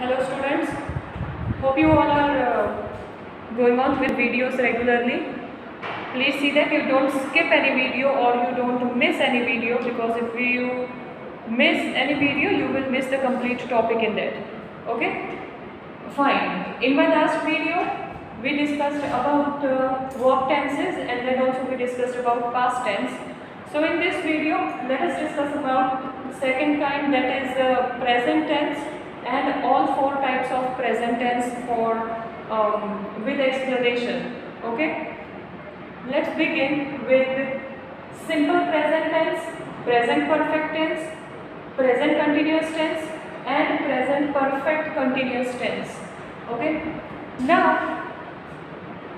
Hello students, hope you all are going on with videos regularly. Please see that you don't skip any video or you don't miss any video, because if you miss any video you will miss the complete topic in that. Okay, fine. In my last video we discussed about verb tenses, and then also we discussed about past tense. So in this video let us discuss about second kind, that is present tense, and all four types of present tense for with explanation. Okay, let's begin with simple present tense, present perfect tense, present continuous tense, and present perfect continuous tense. Okay, now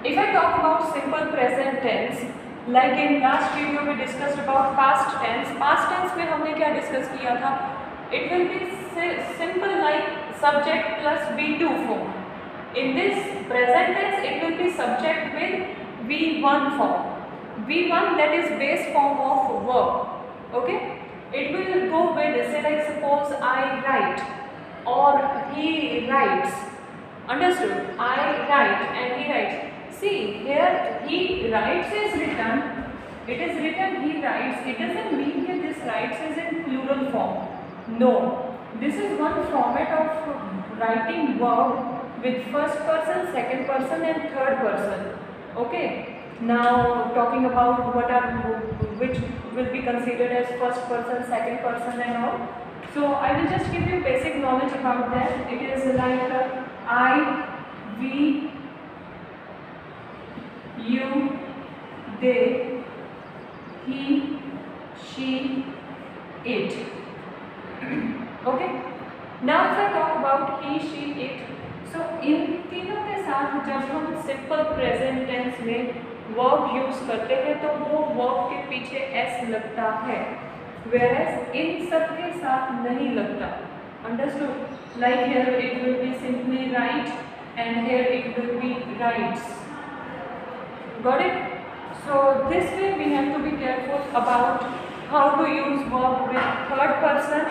if I talk about simple present tense, like in last video we discussed about past tense. Past tense में हमने क्या discuss किया था? It will be simple like subject plus V2 form. In this present tense, it will be subject with V1 form. V1, that is base form of verb. Okay? It will go with, say like suppose I write or he writes. Understood? I write and he writes. See here, he writes is written. It is written he writes. It doesn't mean that this writes is in plural form. No, this is one format of writing verb with first person, second person and third person. Okay, now talking about which will be considered as first person, second person and all. So I will just give you basic knowledge about that. It is like I, we, you, they, he, she, it. Okay, now if I talk about he, she, it, so इन तीनों के साथ जब हम simple present tense में verb use करते हैं तो वो वर्ब के पीछे एस लगता है, whereas इन सब के साथ नहीं लगता. Understood? Like here it will be simply write and here it will be writes. Got it? So this way we have to be careful about how to use verb with third person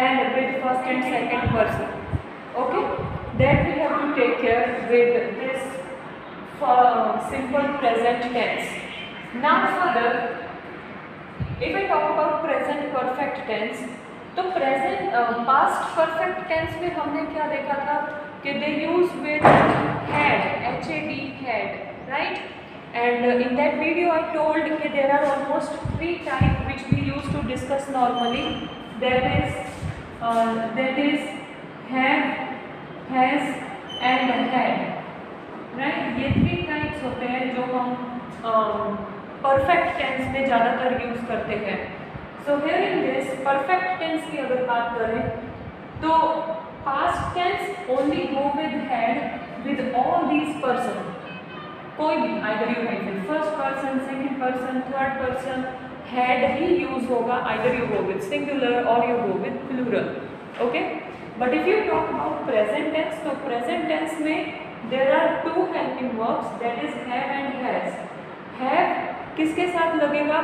and with first and second person. Okay, that we have to take care with this simple present tense. Now further, if I talk about present perfect tense, तो present past perfect tense में हमने क्या देखा था कि they use with had, had, had, right? And in that video I told that there are almost 3 types which we used to discuss normally. That is have, has and had. Right? ये 3 types होते हैं जो हम perfect tense में ज़्यादातर use करते हैं. So here in this perfect tense की अगर बात करें तो past tense only go with had with all these persons. कोई भी either you write with first person, second person, third person, had he use होगा, either you go with singular or you go with plural. Okay, but if you talk about present tense, तो present tense में there are 2 helping verbs, that is have and has. have किसके साथ लगेगा?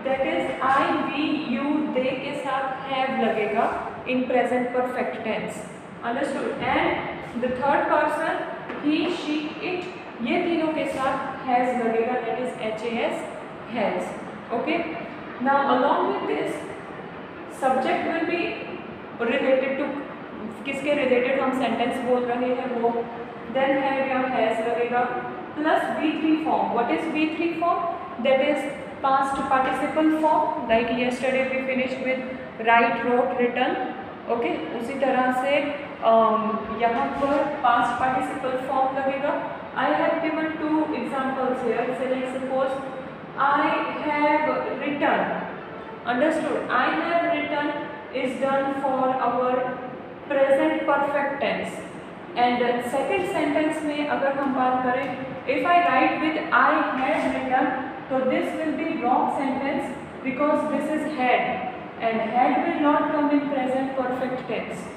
that is I, we, you, they के साथ have लगेगा in present perfect tense. Understood? And the third person, he, she, it, ये तीनों के साथ has लगेगा, that is has, has. Okay, now along with this subject will be related to किसके related हम sentence बोल रहे हैं वो, then have या has लगेगा plus V3 form. What is V3 form? That is past participle form. Like yesterday we finished with write, wrote, written. Okay, उसी तरह से यहाँ पर past participle form लगेगा. I have given 2 examples here. Say like suppose I have written. Understood? I have written is done for our present perfect tense. And second sentence में अगर हम बात करें, if I write with I had written, so this will be wrong sentence because this is had, and had will not come in present perfect tense.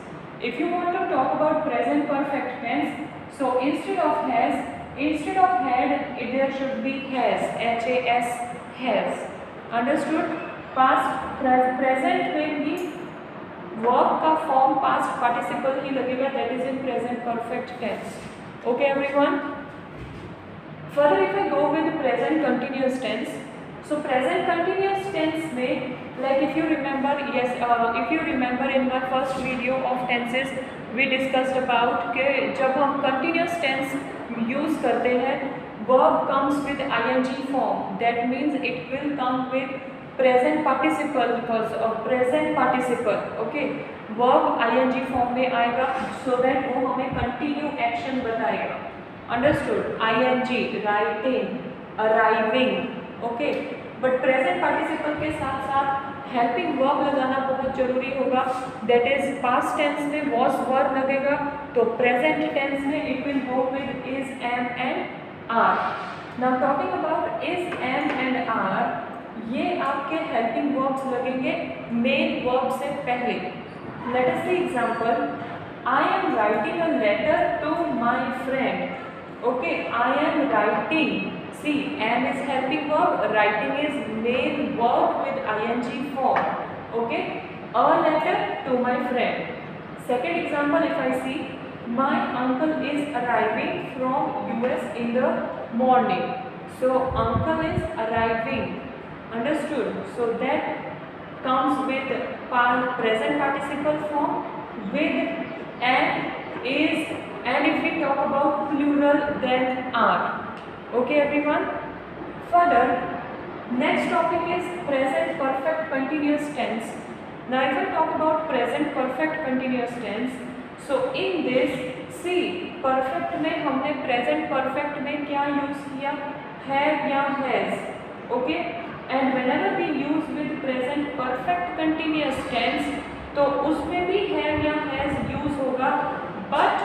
If you want to talk about present perfect tense, so instead of has, instead of had, there should be has, has, has. Understood? Past present में भी verb का form past participle ही लगेगा, that is in present perfect tense. Okay everyone. Further, if I go with present continuous tense, so present continuous tense में, like if you remember, yes, if you remember in my first video of tenses, we discussed about कि जब हम continuous tense use करते हैं, verb comes with ing form. That means it will come with present participle first, present participle. Okay, verb ing form में आएगा, so that वो हमें continue action बताएगा. Understood? ing, writing, arriving. Okay. But present participle के साथ साथ helping verb लगाना बहुत जरूरी होगा. दैट इज पास्ट टेंस में वॉज वर्ब लगेगा, तो प्रेजेंट टेंस में it will go with is, am and are. Now talking about is, am and are, ये आपके हेल्पिंग वर्ब्स लगेंगे मेन वर्ब से पहले. Let us see example. I am writing a letter to my friend. Okay, I am writing. See, am is helping verb, writing is main verb with ing form. Okay, a letter to my friend. Second example, if I see, my uncle is arriving from US in the morning. So uncle is arriving. Understood? So that comes with present participle form with and, is, and if we talk about plural then are. Okay everyone. Further, next topic is present perfect continuous tense. Now if I talk about present perfect continuous tense, so in this, see, perfect में हमने present perfect में क्या use किया, have या has. Okay, and whenever we use with present perfect continuous tense, तो उसमें भी have या has use होगा, but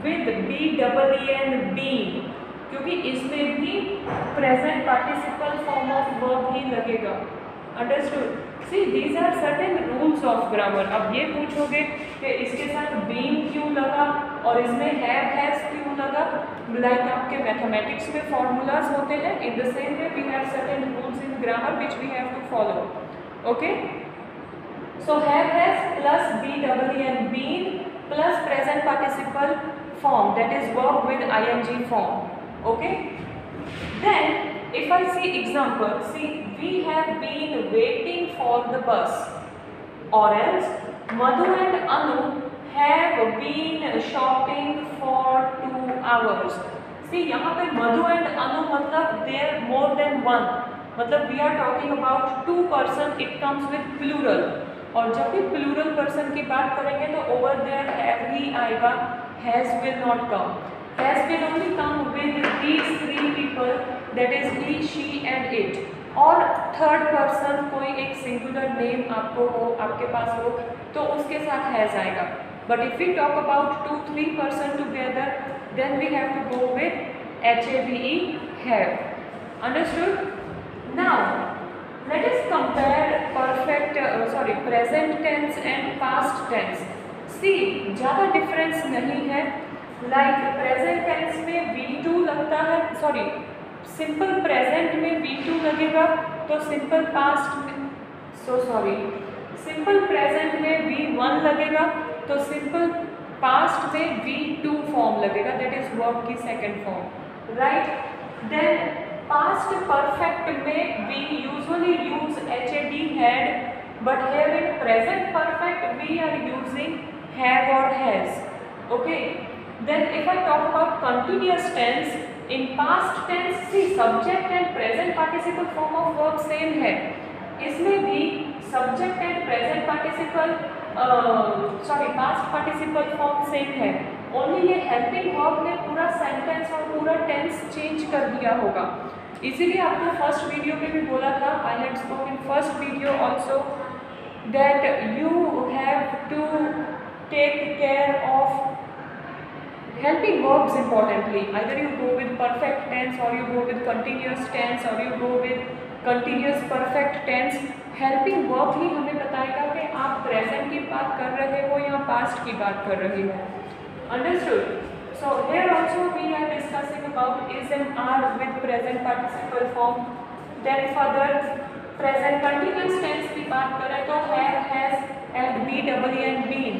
with BEEN been, क्योंकि इसमें भी present participle form of verb ही लगेगा. Understood? See, these are certain rules of grammar. अब ये पूछोगे कि इसके साथ बीन क्यों लगा और इसमें हैव हैज क्यों लगा. लाइक आपके मैथमेटिक्स में फॉर्मूलाज होते हैं, in the same way we have certain rules in grammar which we have to follow. Okay, so have has plus BEEN been plus present participle form, that is verb with ing form. Okay, then if I see example, see, we have been waiting for the bus, or else Madhu and Anu have been shopping for 2 hours. See, यहाँ पे Madhu and Anu मतलब they are more than one, मतलब we are talking about 2 person, it comes with plural. और जब भी plural person की बात करेंगे तो ओवर देयर हैव ही आएगा, has will not come. Has will only come with these 3 people, that is he, she and it. और third person कोई एक सिंगुलर नेम आपको हो, आपके पास हो, तो उसके साथ हैज आएगा. But if we talk about 2-3 person together, then we have to go with HAVE, have. Understood? Now let us compare present tense and past tense. See, ज़्यादा difference नहीं है. Like present tense में V2 लगता है, sorry, simple present में V2 लगेगा, तो simple past में, simple present में V1 लगेगा, तो simple past में V2 form लगेगा, that is verb की second form, right? Then past perfect में we usually use had, but here in present perfect we are using have or has. Okay, then if I talk about continuous tense, in past tense, see, subject and present participle form of verb same है. इसमें भी subject and present participle past participle form same है. Only ये helping verb ने पूरा sentence और पूरा tense change कर दिया होगा. इसीलिए आपको फर्स्ट वीडियो में भी बोला था, I had spoken first video also, that you have to take care of helping verbs importantly. Either you go with perfect tense or you go with continuous tense or you go with continuous perfect tense. Helping verb ही हमें बताएगा कि आप present की बात कर रहे हो या past की बात कर रहे हो. Understood? So here also we are discussing about is and are with present participle form. Then further present continuous tense की बात करें तो have, has and BEEN been.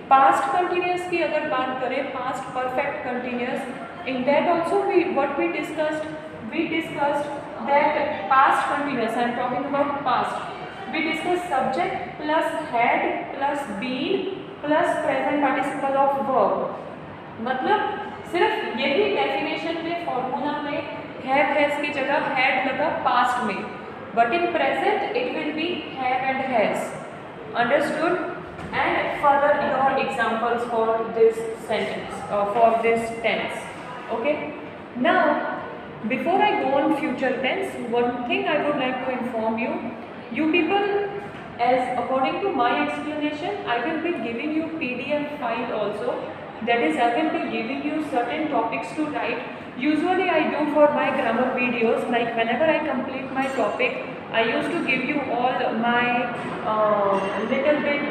Past continuous की अगर बात करें, past perfect continuous, in that also we discussed that past continuous, I am talking about past, we discussed subject plus had plus been plus present participle of verb. मतलब सिर्फ यही definition में formula में has की जगह had लगा past में, but in present it will be have and has. Understood? And further your examples for this sentence, for this tense. Okay, now before I go on future tense, one thing I would like to inform you people, as according to my explanation, I will be giving you PDF file also. That is, I will be giving you certain topics to write. Usually I do for my grammar videos, like whenever I complete my topic, I used to give you all my little bit,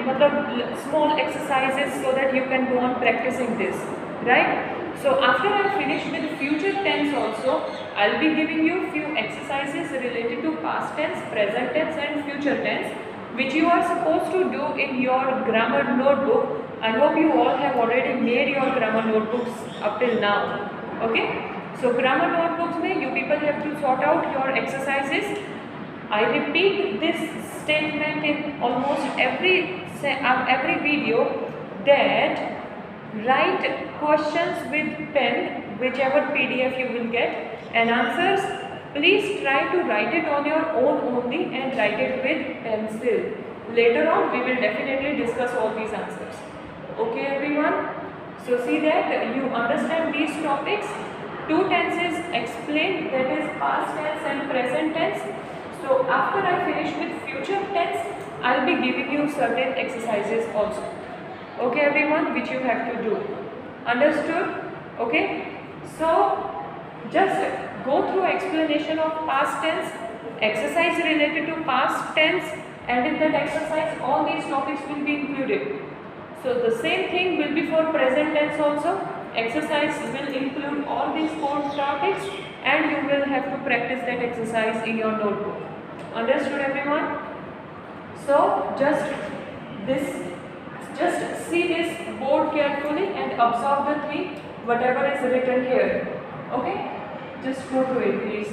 small exercises so that you can go on practicing this, right? So after I finish with future tense also, I'll be giving you few exercises related to past tense, present tense and future tense, which you are supposed to do in your grammar notebook. I hope you all have already made your grammar notebooks up till now. Okay, so grammar notebooks mein you people have to sort out your exercises. I repeat this statement in almost every video, that write questions with pen, whichever PDF you will get, and answers please try to write it on your own only and write it with pencil. Later on we will definitely discuss all these answers. Okay everyone, so see that you understand these topics. Two tenses explained, that is past tense and present tense. So after I finish with future tense, I'll be giving you certain exercises also. Okay everyone, which you have to do. Understood? Okay, so just go through explanation of past tense, exercise related to past tense, and in that exercise all these topics will be included. So the same thing will be for present tense also. Exercise will include all these 4 topics and you will have to practice that exercise in your notebook. Understood everyone? So just see this board carefully and observe the thing, whatever is written here. Okay, just go through it please.